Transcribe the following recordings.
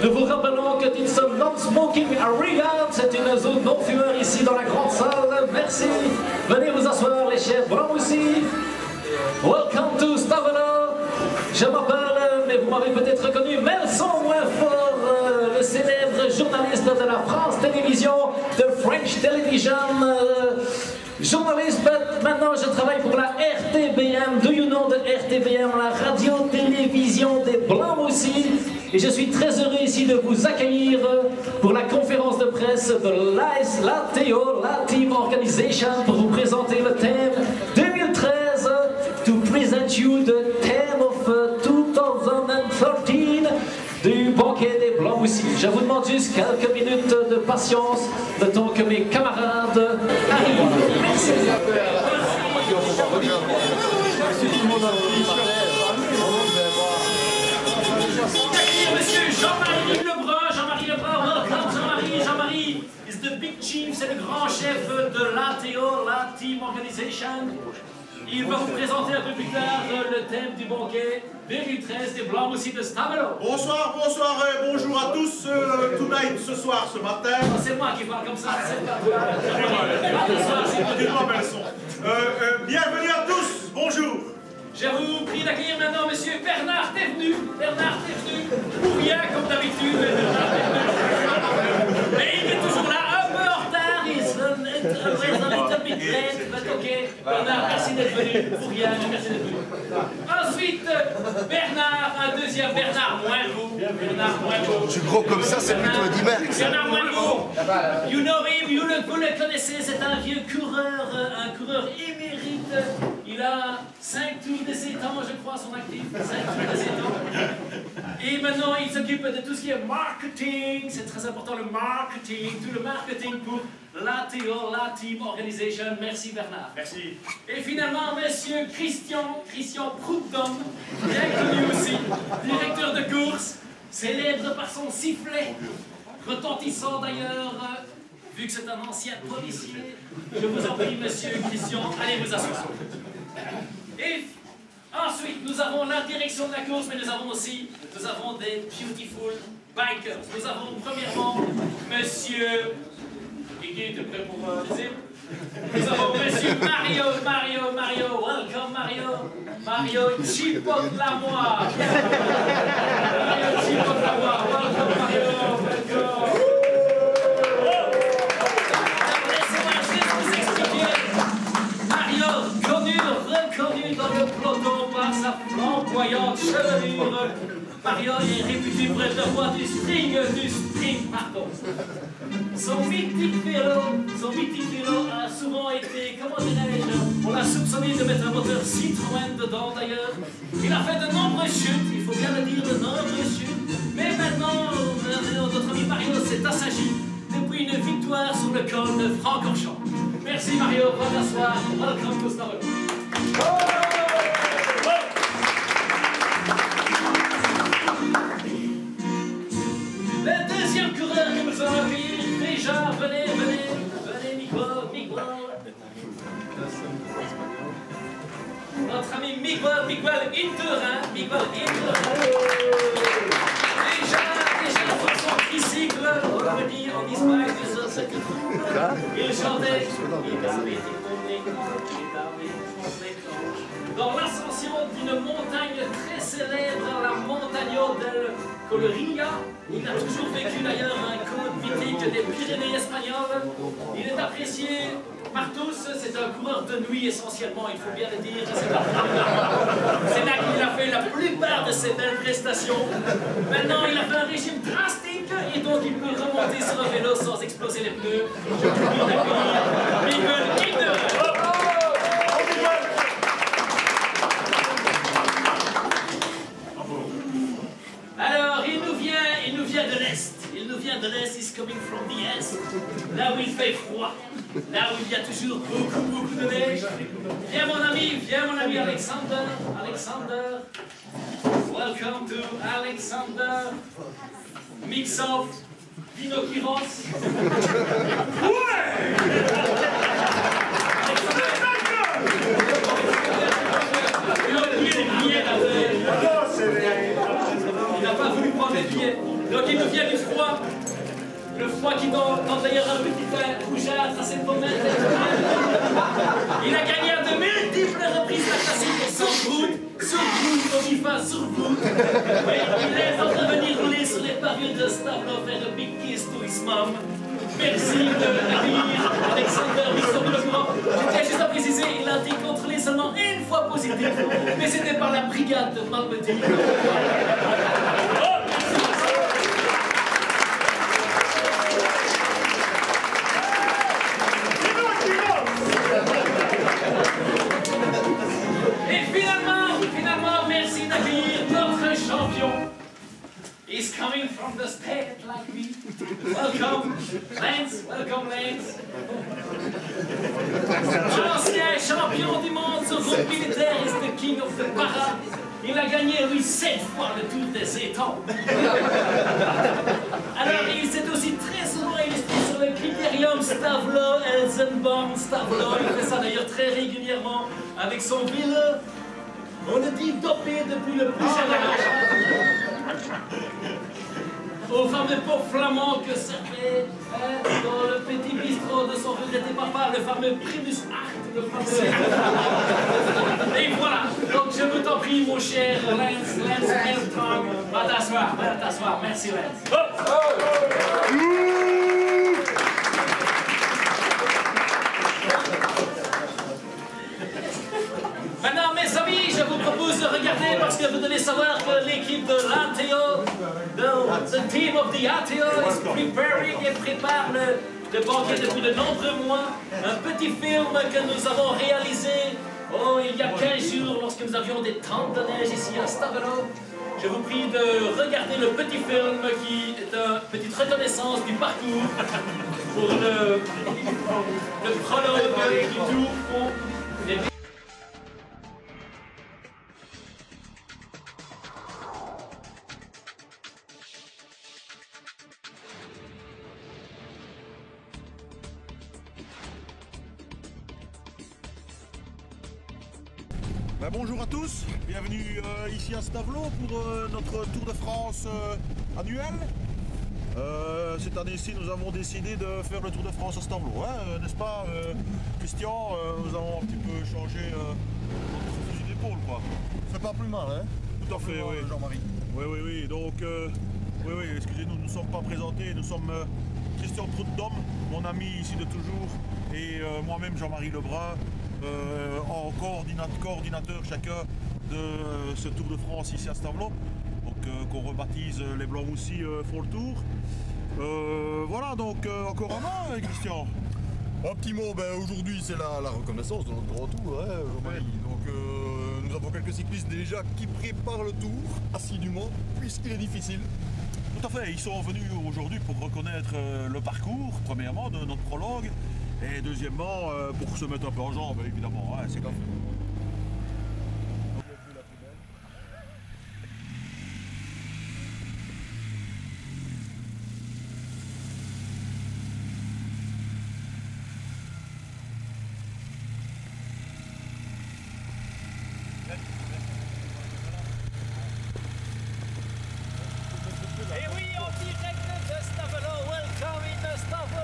Nous vous rappelons que it's a non-smoking area, c'est une zone non-fumeur ici dans la grande salle. Merci. Venez vous asseoir les chefs blancs aussi. Welcome to Stavelo. Je m'appelle, mais vous m'avez peut-être reconnu, Melson Moinfort, le célèbre journaliste de la France Télévisions, de French Television. Journaliste, maintenant je travaille pour la RTBM. Do you know the RTBM, la radio-télévision des Blancs aussi. Et je suis très heureux ici de vous accueillir pour la conférence de presse de l'ATO, la Team Organization, pour vous présenter le thème 2013, to present you the theme of 2013 du banquet des Blancs aussi. Je vous demande juste quelques minutes de patience, le temps que mes camarades arrivent. Merci. Monsieur Jean-Marie Lebrun, welcome Jean-Marie is the big chief, c'est le grand chef de l'ATO, la Team Organization. Il va vous présenter un peu plus tard le thème du banquet 2013 des Blancs aussi de Stavelo. Bonsoir et bonjour à tous, tonight, ce soir, ce matin. C'est moi qui parle comme ça, c'est pas toi. Bienvenue à tous, bonjour. Je vous prie d'accueillir maintenant monsieur Bernard Thévenu. Pour rien comme d'habitude. Mais il est toujours là, un peu en retard. Il est un little bit late, but ok. Bernard, merci d'être venu. Pour rien, merci d'être venu. Ensuite, Bernard, un deuxième Bernard Moinvaux. Je suis gros comme ça, c'est plutôt Eddie Merckx. Bernard Moinvaux. You know him, vous le connaissez, c'est un vieux coureur, un coureur émérite. Il a 5 tours des étangs, je crois, son actif. 5 tours des étangs. Et maintenant, il s'occupe de tout ce qui est marketing. C'est très important, le marketing. Tout le marketing pour l'ATO, la Team Organization. Merci, Bernard. Merci. Et finalement, monsieur Christian Proudhomme, bien connu aussi, directeur de course, célèbre par son sifflet, retentissant d'ailleurs, vu que c'est un ancien policier. Je vous en prie, monsieur Christian, allez vous asseoir. Et ensuite, nous avons la direction de la course, mais nous avons des beautiful bikers. Nous avons premièrement monsieur... Qui est prêt pour le dire? Nous avons monsieur Mario, welcome Mario Chipotle-Lamoire. Mario Chipotle-Lamoire, welcome Mario, welcome. Laissez-moi juste vous expliquer. Mario, reconnu dans le peloton par sa flamboyante chevelure. Mario est réputé pour être le roi du string, pardon. Son mythique vélo a souvent été, comment dirais-je, on l'a soupçonné de mettre un moteur Citroën dedans d'ailleurs. Il a fait de nombreuses chutes, il faut bien le dire, de nombreuses chutes. Mais maintenant, notre ami Mario s'est assagi depuis une victoire sur le col de Francorchamps. Merci Mario, bonne asseoir, welcome to Stavelo. Le deuxième coureur que nous allons accueillir, déjà, venez, Miguel. Notre ami Miguel Inter. Déjà, pour son tricycle, already on his bike, il chantait. Dans l'ascension d'une montagne très célèbre, la Montaña del Colorinha, il a toujours vécu d'ailleurs un code mythique des Pyrénées espagnoles. Il est apprécié par tous, c'est un coureur de nuit essentiellement, il faut bien le dire. C'est là qu'il a fait la plupart de ses belles prestations. Maintenant, il a fait un régime drastique et donc il peut remonter sur un vélo sans exploser les pneus. Je vous prie d'accueillir Miguel Inter. Alors, il nous vient de l'Est. He's coming from the Est. Là où il fait froid. Là où il y a toujours beaucoup de neige. Viens mon ami Alexander. Welcome to Alexander. Mix of Vinokiros. Ouais! Il n'a pas voulu prendre les billets. Donc il nous vient moi qui donne d'ailleurs un petit peu rougeâtre à cette pommette. Il a gagné à de multiples reprises la classique sur route, comme il fait sur route. Oui, il est en train de venir rouler sur les pavés de Stavlo, faire un big kiss to his mom. Merci de l'accueillir, Alexander Mistopoulos. Je tiens juste à préciser, il a été contrôlé seulement une fois positif, mais c'était par la brigade de Malmedy. Et finalement, merci d'accueillir notre champion. He's coming from the state like me. Welcome, Lance. Welcome, Lance. L'ancien champion du monde sur route militaire is the king of the para. Il a gagné, lui, 7 fois le tour des étangs. Alors, il s'est aussi très souvent illustré sur le critérium Stavlo-Elsenborn-Stavlo. Il fait ça d'ailleurs très régulièrement avec son vélo. On le dit dopé depuis le plus jeune âge. Au fameux pot flamand que servait dans le petit bistrot de son regretté papa, le fameux Primus Art, le fameux... Et voilà, donc je vous t'en prie, mon cher Lance Armstrong, va t'asseoir, merci Lance. Maintenant, mes amis, je vous propose de regarder parce que vous devez savoir que l'équipe de l'ATO, the team of the ATO is preparing et prépare le banquet depuis de nombreux mois. Un petit film que nous avons réalisé il y a 15 jours lorsque nous avions des tempes de neige ici à Stavro. Je vous prie de regarder le petit film qui est une petite reconnaissance du parcours pour le prologue du tour pour les... Bonjour à tous, bienvenue ici à Stavlo pour notre Tour de France annuel. Cette année-ci, nous avons décidé de faire le Tour de France à Stavlo, hein, n'est-ce pas Christian? Nous avons un petit peu changé notre fusil d'épaule, quoi. C'est pas plus mal, hein? Tout à fait, oui. Jean-Marie. Oui, donc, oui, excusez-nous, nous ne sommes pas présentés, nous sommes Christian Prud'homme, mon ami ici de toujours, et moi-même Jean-Marie Lebrun. En coordinateur chacun de ce Tour de France ici à Stavlo, donc qu'on rebaptise les Blancs Moussis font le tour. Voilà, donc encore un an, Christian. Un petit mot, aujourd'hui c'est la reconnaissance de notre grand tour, hein, Jean-Marie. Donc nous avons quelques cyclistes déjà qui préparent le tour assidûment puisqu'il est difficile. Tout à fait, ils sont venus aujourd'hui pour reconnaître le parcours, premièrement, de notre prologue. Et deuxièmement, pour se mettre un peu en jambe, évidemment, hein, c'est comme... Et oui, en direct de Stavlo, welcome in the Stavlo,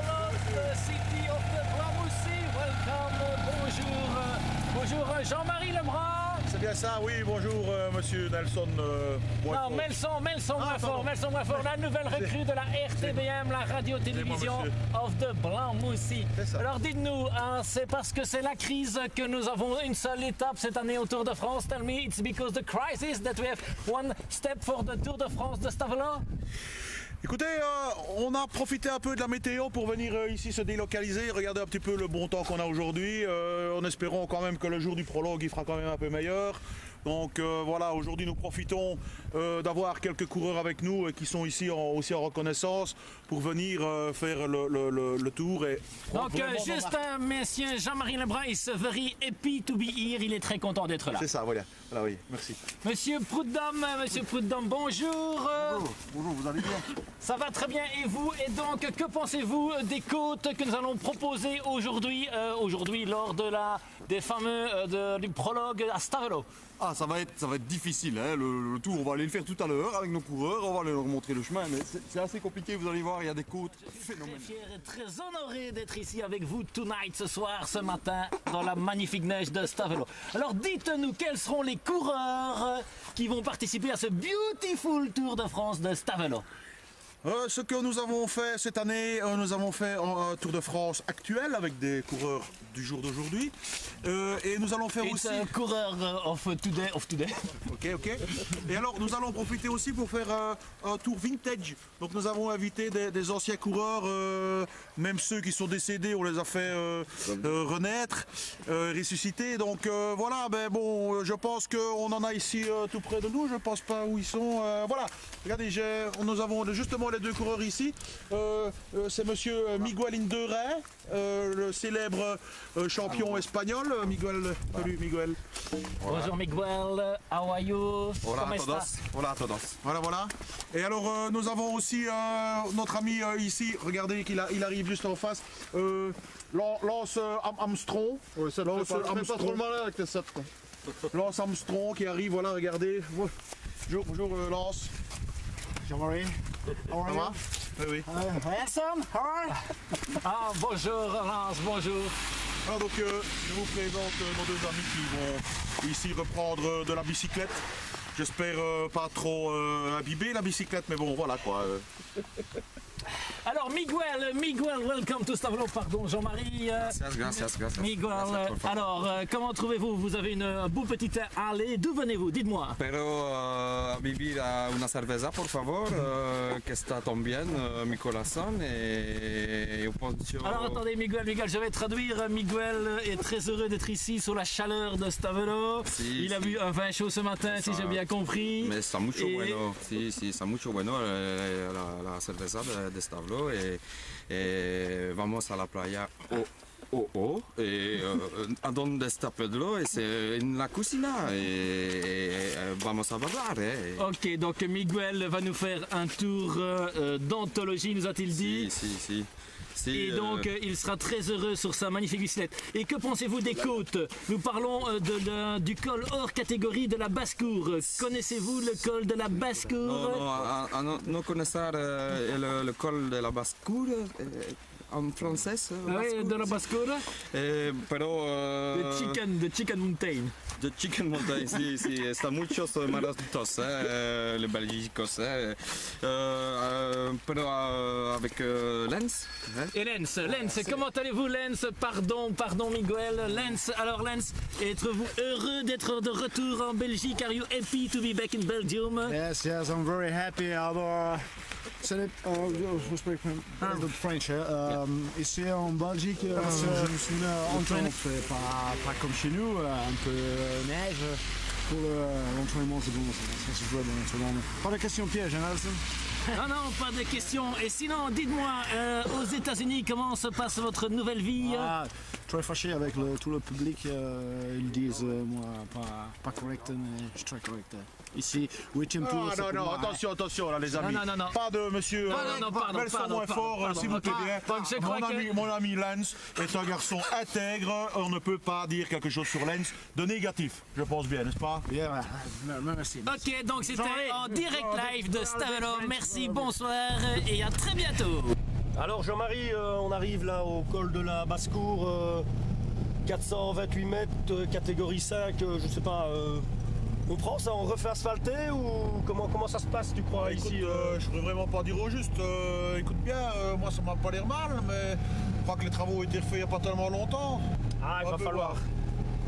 the city of the Blancs Moussis, welcome, bonjour Jean-Marie Lebrun. C'est bien ça, oui, bonjour monsieur Nelson. Non, Melson moins fort, la nouvelle recrue de la RTBM, la radio-télévision of the Blancs Moussis. Alors dites-nous, c'est parce que c'est la crise que nous avons une seule étape cette année au Tour de France. Tell me, it's because the crisis that we have one step for the Tour de France de Stavlo? Écoutez, on a profité un peu de la météo pour venir ici se délocaliser, regarder un petit peu le bon temps qu'on a aujourd'hui, en espérant quand même que le jour du prologue il fera quand même un peu meilleur. Donc voilà, aujourd'hui nous profitons d'avoir quelques coureurs avec nous qui sont ici aussi en reconnaissance pour venir faire le tour. Et donc juste monsieur Jean-Marie Lebrun is very happy to be here, il est très content d'être là. C'est ça, voilà, oui, merci. Monsieur Prud'homme, bonjour. Bonjour, vous allez bien? Ça va très bien, et vous? Et donc, que pensez-vous des côtes que nous allons proposer aujourd'hui lors de du prologue à Stavlo? Ah, ça va être difficile. Hein. Le tour, on va aller le faire tout à l'heure avec nos coureurs, on va aller leur montrer le chemin, mais c'est assez compliqué, vous allez voir, il y a des côtes phénoménales. Très fier et très honoré d'être ici avec vous tonight, ce soir, ce matin, dans la magnifique neige de Stavelot. Alors dites-nous, quels seront les coureurs qui vont participer à ce beautiful Tour de France de Stavelot? Ce que nous avons fait cette année, nous avons fait un Tour de France actuel avec des coureurs du jour d'aujourd'hui. Et nous allons faire It's aussi... a coureur of today. Ok. Et alors nous allons profiter aussi pour faire un tour vintage. Donc nous avons invité des anciens coureurs, même ceux qui sont décédés, on les a fait renaître, ressusciter. Donc voilà, ben bon, je pense qu'on en a ici tout près de nous. Je pense pas où ils sont. Voilà, regardez, nous avons justement les deux coureurs ici. C'est monsieur Miguel Indurain, le célèbre champion espagnol. Miguel, salut Miguel. Voilà. Bonjour Miguel, how are you? Hola a todos. Voilà. Et alors nous avons aussi notre ami ici, regardez qu'il arrive juste en face, Lance Armstrong. Ouais, ça ne fait pas trop le malin avec tes 7. Lance Armstrong qui arrive, voilà, regardez. Bonjour Lance. Jean-Marie, how are Ça you? va? Oui. Handsome, how are you? Ah, bonjour Lance, bonjour. Alors donc je vous présente nos deux amis qui vont ici reprendre de la bicyclette. J'espère pas trop abîmer la bicyclette, mais bon voilà quoi. Alors Miguel, welcome to Stavelot, pardon Jean-Marie. Gracias. Miguel, alors comment trouvez-vous? Vous avez une beau petite allée, d'où venez-vous? Dites-moi. Pero vivir a una cerveza, por favor, que está también mi corazón et yo pienso... Alors attendez Miguel, je vais traduire. Miguel est très heureux d'être ici sous la chaleur de Stavelot. Il a bu un vin chaud ce matin, si j'ai bien compris. Mais está mucho bueno, sí, está mucho bueno la cerveza de Stavelot et vamos a la playa a donde está Pedro es en la cocina et vamos a bailar. Ok, donc Miguel va nous faire un tour d'anthologie, nous a-t-il dit. Si. Et donc il sera très heureux sur sa magnifique bicyclette. Et que pensez-vous des côtes? Nous parlons du col hors catégorie de la Basse-Cour. Connaissez-vous le col de la Basse-Cour? No conocer le col de la Basse-Cour en français. Oui, de la Basse-Cour. Pero... The Chicken Mountain. The Chicken Mountain, sí, está muchos maravillosos, les belgicos, pero avec Lens. Et Lens, comment allez-vous Lens? Pardon Miguel. Lens, alors Lens, êtes-vous heureux d'être de retour en Belgique? Are you happy to be back in Belgium? Yes, I'm very happy. Alors, je spreek de French. Ici en Belgique, je me suis entraîné, pas comme chez nous, un peu neige. Pour l'entraînement, c'est bon, ça se joue dans l'entraînement. Pas de question piège, hein, Nelson? Non, pas de question. Et sinon, dites-moi, aux États-Unis, comment se passe votre nouvelle vie? Très fâché avec tout le public. Ils disent, moi, pas correct, mais je suis très correct. Ici, Witchem Tour. Non, attention là les amis. Non. Pas de monsieur. Pardon, moins fort, s'il vous plaît bien. Donc, je crois Mon ami Lens est un garçon intègre. On ne peut pas dire quelque chose sur Lens de négatif, je pense bien, n'est-ce pas? Bien, merci. Ok, donc c'était en direct live de Stavelot. Merci, bonsoir et à très bientôt. Alors Jean-Marie, on arrive là au col de la Basse-Cour, 428 mètres, catégorie 5, je sais pas, on prend ça, on refait asphalter ou comment ça se passe tu crois ici Je ne peux vraiment pas dire au juste, écoute bien, moi ça m'a pas l'air mal, mais je crois que les travaux ont été refaits il n'y a pas tellement longtemps. Ah, il va falloir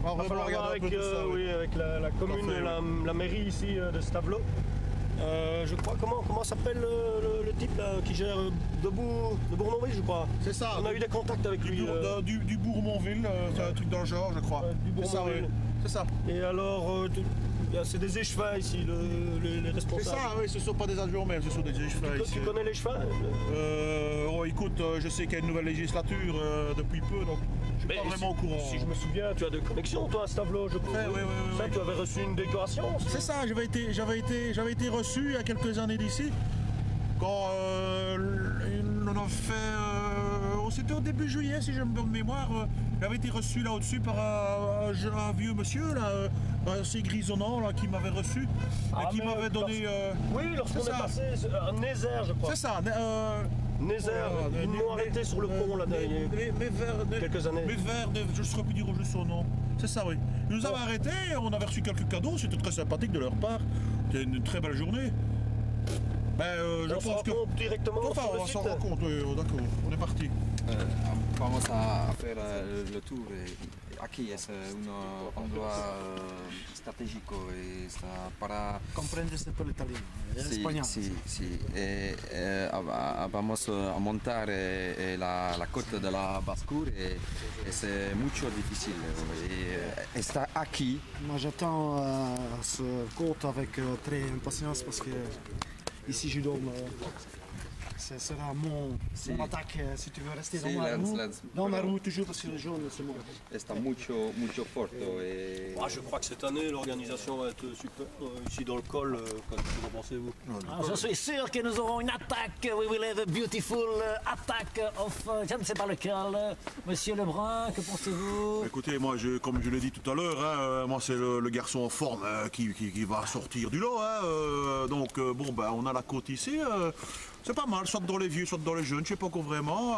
voir avec, avec la commune et la mairie ici de Stavelot. Je crois, comment s'appelle le type là, qui gère de Bourmonville, je crois. C'est ça. On a eu des contacts avec lui. Du Bourmonville, c'est un truc dans le genre, je crois. Du Bourmonville. C'est ça. Et alors, c'est des échevins ici, les responsables. C'est ça, oui, ce ne sont pas des adjoints maires, ce sont des échevins ici. Tu connais les échevins? Écoute, je sais qu'il y a une nouvelle législature depuis peu, donc je ne suis pas vraiment au courant. Si je me souviens, tu as des connexions toi à Stavelot, je crois. Oui. Ça, tu avais reçu une décoration? C'est ça, j'avais été reçu il y a quelques années d'ici. Quand on a fait... c'était au début juillet, si je me bonne mémoire. J'avais été reçu là au-dessus par un vieux monsieur, là, assez grisonnant là, qui m'avait reçu et qui m'avait donné... Oui, lorsqu'on est passé à Nézère, je crois. C'est ça. Nézère, ils m'ont arrêté sur le pont là, il y a quelques années. Mais vers, je ne saurais plus dire juste son nom. C'est ça, oui. Ils nous avaient arrêtés, on avait reçu quelques cadeaux, c'était très sympathique de leur part. C'était une très belle journée. Je pense que... directement Enfin, sur le on site. s'en rend compte, d'accord, on est parti. Vamos a hacer el tour. Aquí es un endroit estratégico para... Comprendes un peu l'italien, Sí, l'espagnol. sí. Vamos a montar la côte de la Basse-Cour et c'est mucho difícil. Está aquí. Moi j'attends ce côte avec très impatience parce que ici je donne. Ce sera mon attaque si tu veux rester Sí, dans ma roue toujours parce que le jaune c'est moi. Está mucho forte. Je crois que cette année l'organisation va être super. Ici dans le col, qu'en pensez-vous? Je suis sûr que nous aurons une attaque. We will have a beautiful attack of, je ne sais pas lequel. Monsieur Lebrun, que pensez-vous? Écoutez, moi, comme je l'ai dit tout à l'heure, hein, moi c'est le garçon en forme qui va sortir du lot. Hein, donc, on a la côte ici. C'est pas mal, soit dans les vieux, soit dans les jeunes, je sais pas encore vraiment.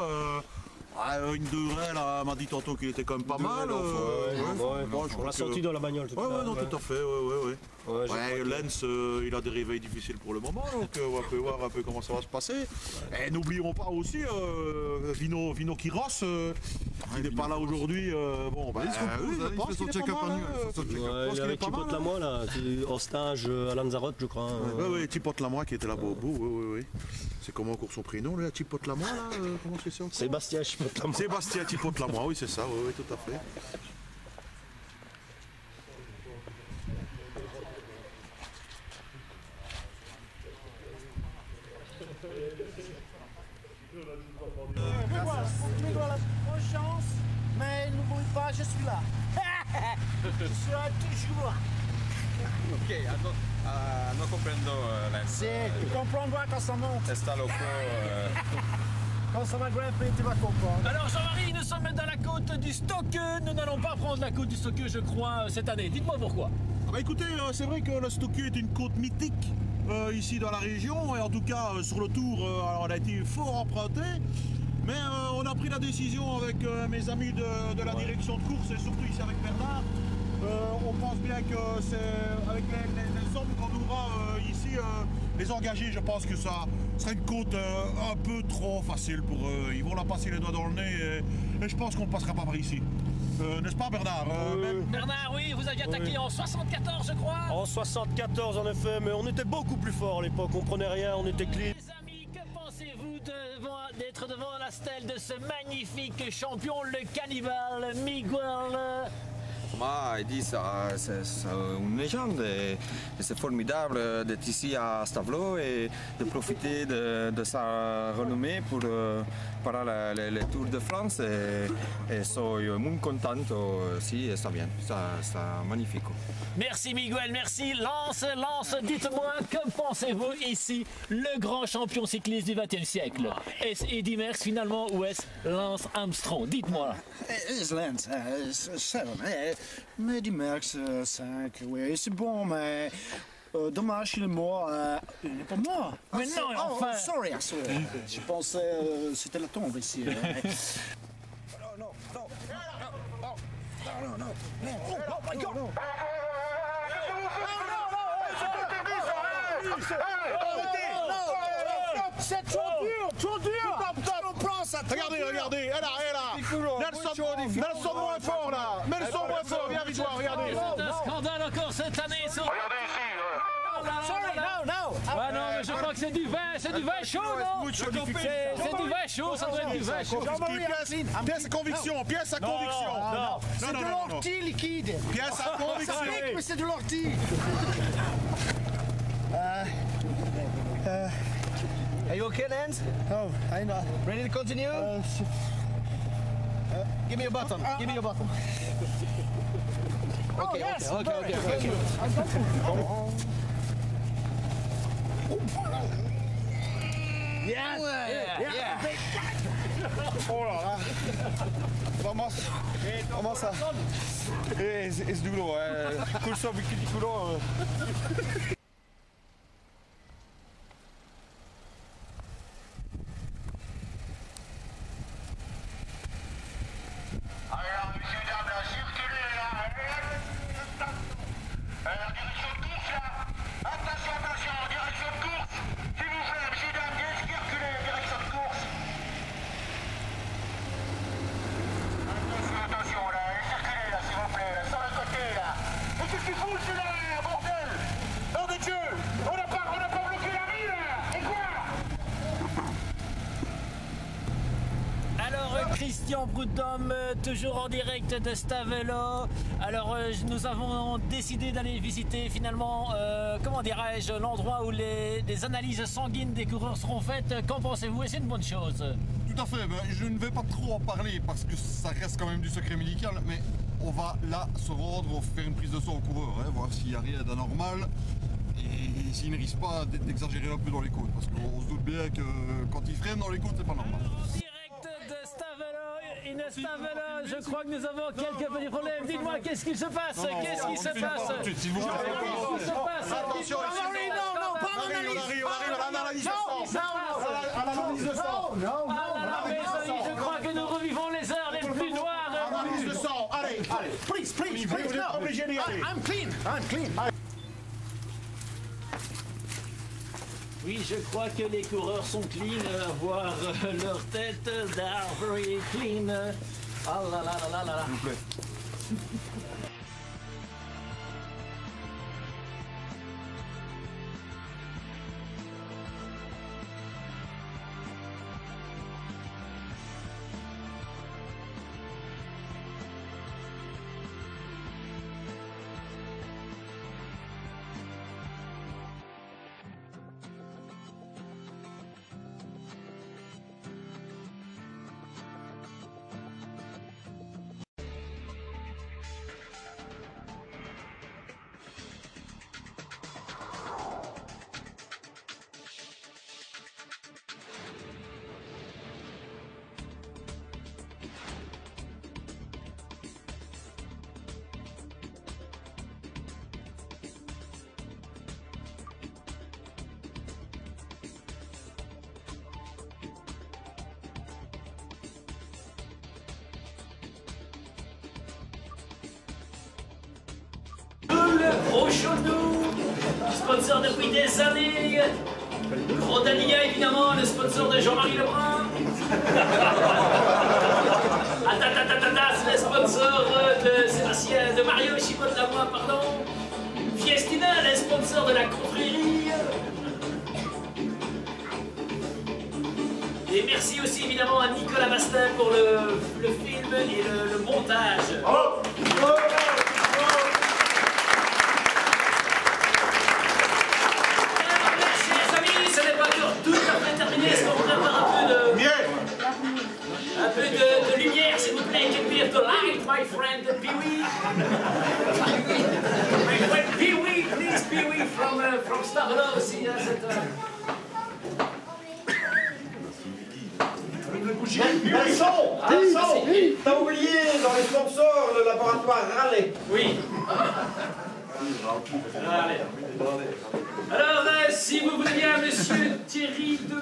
Une de Rennes, là, m'a dit tantôt qu'il était quand même pas mal. On l'a senti dans la bagnole. Tout à fait, Lens, il a des réveils difficiles pour le moment, donc on va voir un peu comment ça va se passer. Et n'oublions pas aussi Vino Quiros, qui n'est pas là aujourd'hui. Il fait son check-up annuel. Il est avec Thibaut Lamois, là, en stage à Lanzarote, je crois. Oui, Thibaut Lamois qui était là-bas au bout, oui. C'est comment encore son prénom, là, Thibaut Lamois, là comment c'est ça? Sébastien Thibaut Lamois. Sébastien Thibaut Lamois, oui, c'est ça, oui, tout à fait. Bonne chance, mais n'oublie pas, je suis là. Je serai toujours là. Ok, no comprendo Tu comprendras quand ça monte. Está loco. Quand ça va grimper, tu vas comprendre. Alors Jean-Marie, nous sommes dans la côte du Stockeux. Nous n'allons pas prendre la côte du Stockeux, je crois, cette année. Dites-moi pourquoi. Écoutez, c'est vrai que le Stockeux est une côte mythique ici dans la région, et en tout cas sur le tour, alors elle a été fort empruntée. Mais on a pris la décision avec mes amis de la direction de course et surtout ici avec Bernard. On pense bien que c'est avec les hommes qu'on aura ici, les engagés, je pense que ça serait une côte un peu trop facile pour eux. Ils vont la passer les doigts dans le nez et je pense qu'on ne passera pas par ici. N'est-ce pas Bernard? Bernard, oui, vous aviez attaqué en 74, je crois. En 74, en effet, mais on était beaucoup plus fort à l'époque. On prenait rien, on était clean. Les amis, que pensez-vous d'être devant la stèle de ce magnifique champion, le cannibale Miguel? Il dit c'est une légende et c'est formidable d'être ici à Stavelot et de profiter de sa renommée pour le Tour de France et soy muy contento, sí, está bien, está magnifico. Merci Miguel, merci. Lance, dites-moi, que pensez-vous ici, le grand champion cycliste du XXe siècle? Est-ce Eddy Merckx finalement ou est-ce Lance Armstrong? Dites-moi. C'est Lance, 7, mais Eddy Merckx 5, oui, c'est bon, mais dommage, il est mort. Il n'est pas mort. Mais non, enfin. Sorry. Je pensais c'était la tombe ici. Non. Oh my God. C'est trop dur. Regardez, elle est là. Nelson moins fort là. Nelson moins fort, viens vite voir, regardez. C'est un scandale encore cette année. Regardez ici. Sorry, no. Ah non, mais je crois que c'est du vin chaud, non? C'est du vin chaud, ça doit être du vin chaud. Pièce à conviction. Non. C'est de l'ortie liquide. Pièce à conviction. Mais c'est de l'ortie. Are you okay, Lance? Oh, I know. Ready to continue? Give me your bottom. Okay. Yes! Yeah! Oh là là! Vamos a... Es duro, curso viticultor. Christian Prud'homme, toujours en direct de Stavelot. Alors nous avons décidé d'aller visiter finalement, comment dirais-je, l'endroit où les analyses sanguines des coureurs seront faites. Qu'en pensez-vous? Et c'est une bonne chose. Tout à fait, ben, je ne vais pas trop en parler parce que ça reste quand même du secret médical, mais on va là se rendre, faire une prise de sang au coureur, hein, voir s'il n'y a rien d'anormal et s'il ne risque pas d'exagérer un peu dans les côtes, parce qu'on se doute bien que quand il freine dans les côtes, c'est pas normal. Stavelot, je crois que nous avons quelques petits problèmes. Dites-moi, qu'est-ce qu'il se passe? Qu'est-ce qui se passe? Qu'est-ce qui se passe? Attention, non, pas l'analyse! On arrive à l'analyse de sang! Non, je crois que nous revivons les heures les plus noires. Analyse de sang! Allez, please, no! Obligé d'y aller! I'm clean! Oui, je crois que les coureurs sont clean, voir leur tête, they're very clean. Ah là là là là là. S'il vous plaît. Rochonneau, sponsor depuis des années. Rodalia, évidemment, le sponsor de Jean-Marie Lebrun. Atatata, c'est le sponsor de Sébastien, de Mario Chipotle-Lamoine, pardon. Fiestina, le sponsor de la confrérie. Et merci aussi évidemment à Nicolas Bastin pour le film et le montage. Oh. Est-ce qu'on pourrait avoir un peu de lumière, s'il vous plaît? Can we have the light, my friend Pee-wee? My friend Pee-wee, please, Pee-wee, from Stavelot aussi. T'as oublié dans les sponsors le laboratoire Raleigh. Oui. Allez. Alors, si vous voulez bien, monsieur Thierry de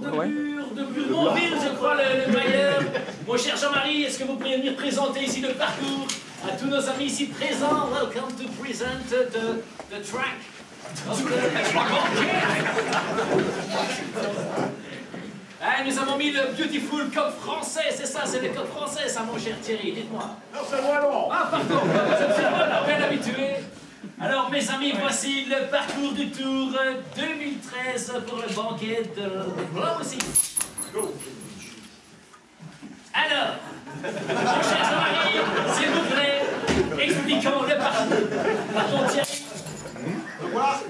Bournonville, je crois, le bailleur. Mon cher Jean-Marie, est-ce que vous pourriez venir présenter ici le parcours à tous nos amis ici présents? Welcome to present the track. Ah, nous avons mis le Beautiful Code français, c'est ça, c'est le code français, ça, mon cher Thierry, dites-moi. Non, c'est moi, non. Ah, pardon, c'est moi, bien habitué. Alors, mes amis, voici le parcours du Tour 2013 pour le banquet de Blanc aussi. Go. Alors, mon cher Jean-Marie, s'il vous plaît, expliquons le parcours. Pardon, Thierry. Donc voilà,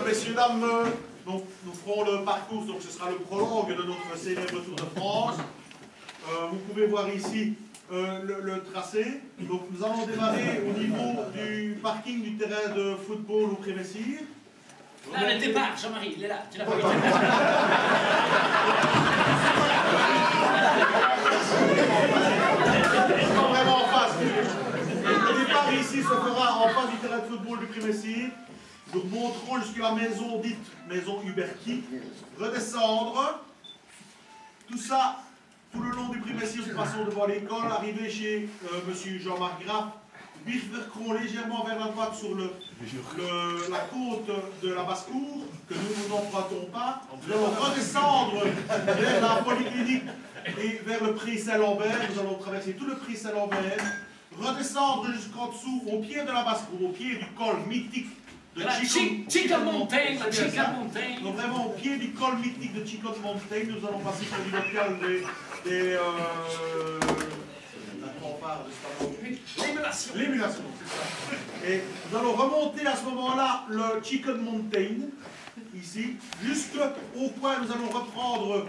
messieurs, dames, donc, nous ferons le parcours, donc ce sera le prologue de notre célèbre Tour de France. Vous pouvez voir ici le tracé. Donc nous allons démarrer au niveau du parking du terrain de football au Prévessir. Là, le départ, Jean-Marie, il est là. Tu l'as pas vu. Vraiment en face. Le départ ici se fera en face du terrain de football du Pré-Messire. Nous remonterons jusqu'à la maison dite maison Huberti. Redescendre. Tout ça, tout le long du Pré-Messire, nous passons devant l'école, arriver chez monsieur Jean-Marc Graff, bifurquerons légèrement vers la droite sur la côte de la basse-cour, que nous n'empruntons pas. Nous allons redescendre vers la polyclinique et vers le prix Saint-Lambert. Nous allons traverser tout le prix Saint-Lambert, redescendre jusqu'en dessous, au pied de la basse-cour, au pied du col mythique de Chicken Mountain, la Chicken Mountain. Donc vraiment au pied du col mythique de Chicken Mountain, nous allons passer sur du local l'émulation, c'est ça. Et nous allons remonter à ce moment-là le Chicken Mountain, ici, jusqu'au coin, nous allons reprendre,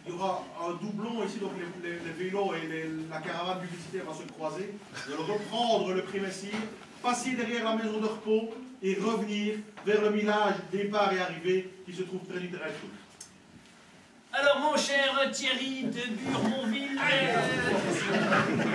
il y aura un doublon ici, donc les vélos et la caravane publicitaire va se croiser. Nous allons reprendre le Pré-Messire, passer derrière la maison de repos et revenir vers le village départ et arrivée qui se trouve près du terrain de foot. Alors, mon cher Thierry de Burmonville,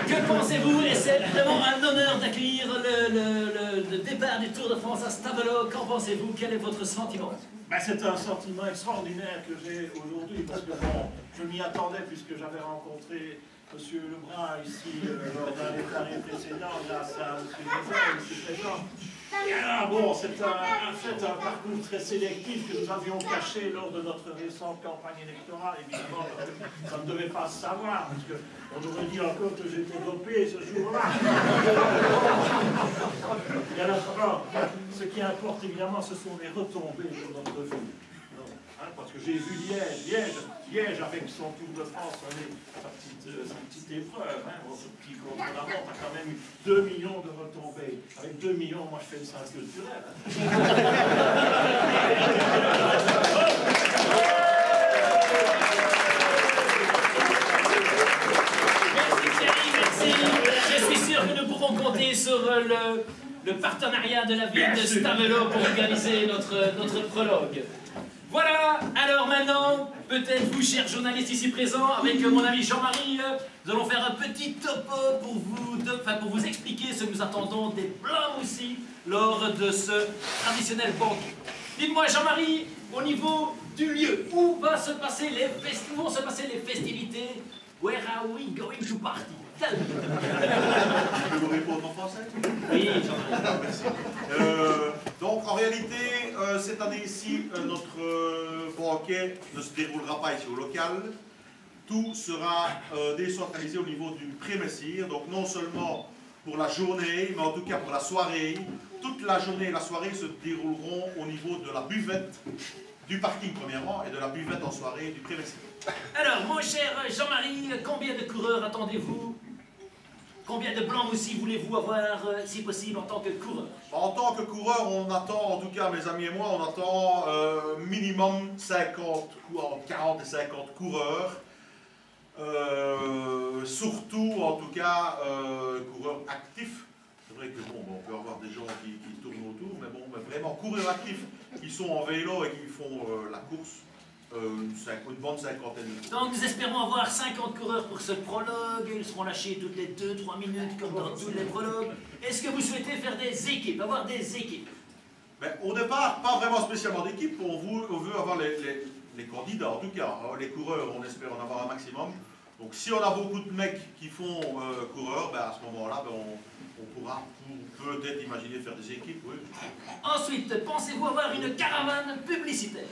que pensez-vous? Et c'est vraiment un honneur d'accueillir le départ du Tour de France à Stavelot. Qu'en pensez-vous? Quel est votre sentiment? Ben, c'est un sentiment extraordinaire que j'ai aujourd'hui, parce que bon, je m'y attendais puisque j'avais rencontré M. Lebrun ici lors d'un déclaré précédent, grâce à M. Desel, M. Présent. Et alors, bon, c'est un parcours très sélectif que nous avions caché lors de notre récente campagne électorale, évidemment, ça ne devait pas se savoir, parce qu'on aurait dit encore que j'étais dopé ce jour-là. Et alors, ce qui importe, évidemment, ce sont les retombées de notre vie. Parce que j'ai vu Liège avec son Tour de France, sa petite épreuve, ce petit contre-la-montre a quand même eu 2 millions de retombées. Avec 2 millions, moi je fais une salle culturelle. Merci Thierry, merci. Je suis sûr que nous pourrons compter sur le partenariat de la ville de Stavelot pour organiser notre prologue. Voilà, alors maintenant, peut-être vous, chers journalistes ici présents, avec mon ami Jean-Marie, nous allons faire un petit topo pour vous expliquer ce que nous attendons des Blancs aussi lors de ce traditionnel banquet. Dites-moi, Jean-Marie, au niveau du lieu, où vont se passer les festivités? Where are we going to party? Je peux vous répondre en français? Oui, Jean-Marie. Merci. Donc en réalité, cette année-ci, notre banquet ne se déroulera pas ici au local. Tout sera décentralisé au niveau du Pré-Messire. Donc non seulement pour la journée, mais en tout cas pour la soirée. Toute la journée et la soirée se dérouleront au niveau de la buvette du parking premièrement et de la buvette en soirée du Pré-Messire. Alors, mon cher Jean-Marie, combien de coureurs attendez-vous? Combien de Blancs aussi voulez-vous avoir, si possible, en tant que coureur? En tant que coureur, on attend, en tout cas mes amis et moi, on attend minimum 40 et 50 coureurs. Surtout, en tout cas, coureurs actifs. C'est vrai que bon, on peut avoir des gens qui tournent autour, mais bon, vraiment coureurs actifs qui sont en vélo et qui font la course. Une bonne cinquantaine de coureurs. Donc nous espérons avoir 50 coureurs pour ce prologue. Ils seront lâchés toutes les 2-3 minutes comme dans tous les prologues. Est-ce que vous souhaitez faire des équipes, avoir des équipes? Ben, au départ, pas vraiment spécialement d'équipe. On veut avoir les candidats, en tout cas. Les coureurs, on espère en avoir un maximum. Donc si on a beaucoup de mecs qui font coureurs, ben, à ce moment-là, ben, on pourra peut-être imaginer faire des équipes. Oui. Ensuite, pensez-vous avoir une caravane publicitaire?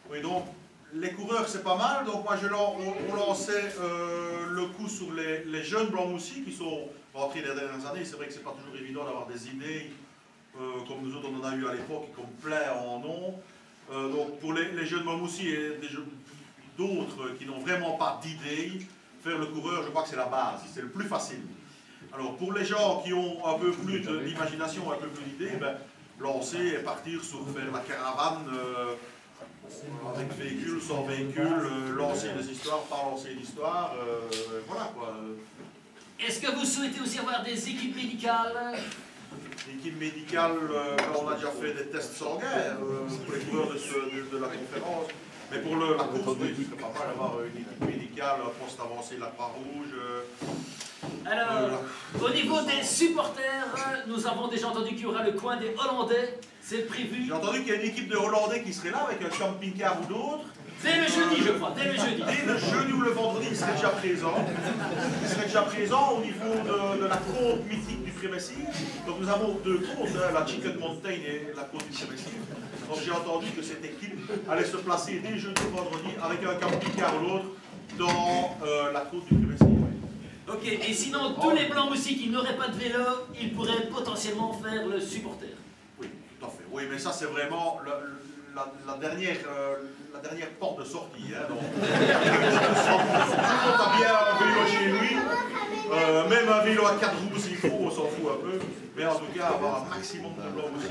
Oui, donc les coureurs c'est pas mal, donc moi on lançait le coup sur les jeunes Blancs Moussis qui sont rentrés les dernières années. C'est vrai que c'est pas toujours évident d'avoir des idées comme nous autres on en a eu à l'époque et comme plein en ont. Donc pour les jeunes Blancs Moussis et d'autres qui n'ont vraiment pas d'idées, faire le coureur je crois que c'est la base, c'est le plus facile. Alors pour les gens qui ont un peu plus d'imagination, un peu plus d'idées, ben, lancer et partir sur faire la caravane avec véhicule, sans véhicule, lancer des histoires, pas lancer d'histoires, voilà quoi. Est-ce que vous souhaitez aussi avoir des équipes médicales? L'équipe médicale, on a déjà fait des tests sanguins pour les coureurs de la conférence. Mais pour la course, oui, c'est pas mal d'avoir une équipe médicale, poste avancé de la Croix-Rouge. Alors, au niveau des supporters, nous avons déjà entendu qu'il y aura le coin des Hollandais, c'est prévu. J'ai entendu qu'il y a une équipe de Hollandais qui serait là avec un camping-car ou d'autres. Dès le jeudi, je crois, dès le jeudi. Dès le jeudi ou le vendredi, il serait déjà présent. Il serait déjà présent au niveau de la côte mythique du Crémessil. Donc nous avons deux côtes, la Chicken Mountain et la côte du Crémessil. Donc j'ai entendu que cette équipe allait se placer dès jeudi ou vendredi avec un camping-car ou l'autre dans la côte du Crémessil. Ok, et sinon, tous les blancs aussi qui n'auraient pas de vélo, ils pourraient potentiellement faire le supporter. Oui, tout à fait. Oui, mais ça c'est vraiment la dernière porte de sortie. Hein, donc. On a bien un vélo chez lui, même un vélo à 4 roues s'il faut, on s'en fout un peu. Mais en tout cas, avoir un maximum de blancs aussi,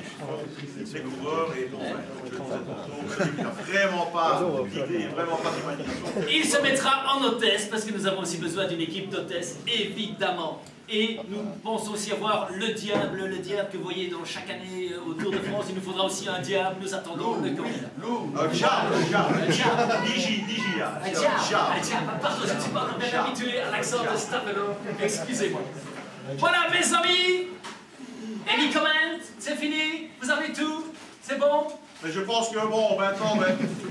c'est coureurs et bon, comme je le disais tantôt, celui qui n'a vraiment pas d'idée, vraiment pas d'imagination. Il se mettra en hôtesse parce que nous avons aussi besoin d'une équipe d'hôtesse, évidemment. Et nous pensons aussi avoir le diable que vous voyez dans chaque année au Tour de France. Il nous faudra aussi un diable, nous attendons le candidat. Un diable. Pardon, je ne suis pas encore bien habitué à l'accent de Stavelot, excusez-moi. Voilà mes amis, any comment? C'est fini? Vous avez tout? C'est bon? Mais je pense que bon, maintenant,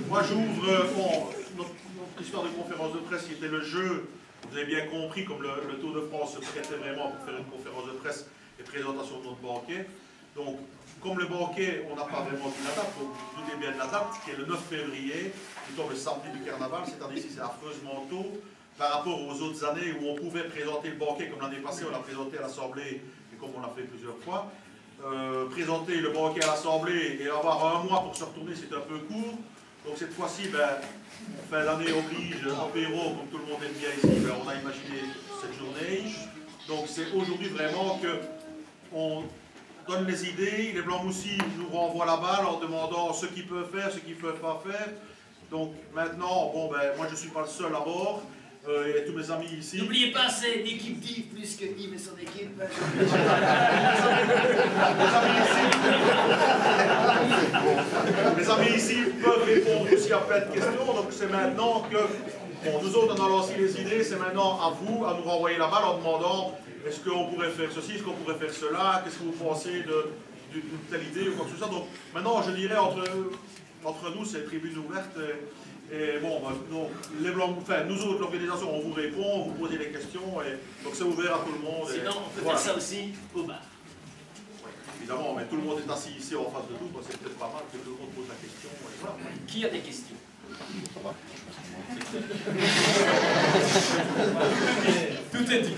moi j'ouvre notre histoire de conférence de presse qui était le jeu. Vous avez bien compris, comme le Tour de France se prêtait vraiment pour faire une conférence de presse et présentation de notre banquet. Donc, comme le banquet, on n'a pas vraiment dit la date, donc vous doutez bien de la date, qui est le 9 février, qui tombe le samedi du carnaval, c'est-à-dire que c'est affreusement tôt par rapport aux autres années où on pouvait présenter le banquet, comme l'année passée, on l'a présenté à l'Assemblée, et comme on l'a fait plusieurs fois. Présenter le banquet à l'Assemblée et avoir un mois pour se retourner, c'est un peu court. Donc cette fois-ci, fin d'année oblige, apéro, comme tout le monde aime bien ici, on a imaginé cette journée. Donc c'est aujourd'hui vraiment qu'on donne les idées, les Blancs-Moussis nous renvoient la balle en demandant ce qu'ils peuvent faire, ce qu'ils ne peuvent pas faire. Donc maintenant, bon moi je ne suis pas le seul à bord, et tous mes amis ici. N'oubliez pas, c'est l'équipe d'Yves plus que Yves et son équipe. Les amis ici peuvent répondre aussi à plein de questions, donc c'est maintenant que, bon, nous autres on a lancé les idées, c'est maintenant à vous, à nous renvoyer la balle en demandant est-ce qu'on pourrait faire ceci, est-ce qu'on pourrait faire cela, qu'est-ce que vous pensez d'une telle idée ou quoi que ce soit. Donc maintenant je dirais entre nous c'est tribune ouverte. Et bon, donc, les Blancs, nous autres, l'organisation, on vous répond, vous posez des questions, et donc c'est ouvert à tout le monde. Sinon, on peut faire ça aussi au bar. Oui, évidemment, mais tout le monde est assis ici en face de nous, c'est peut-être pas mal que tout le monde pose la question. Et voilà. Qui a des questions? Tout est dit.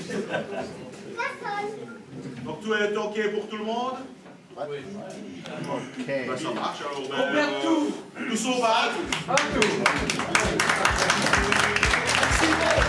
Donc tout est OK pour tout le monde? Oui. Okay. Ça marche alors. Tous au bar. Merci.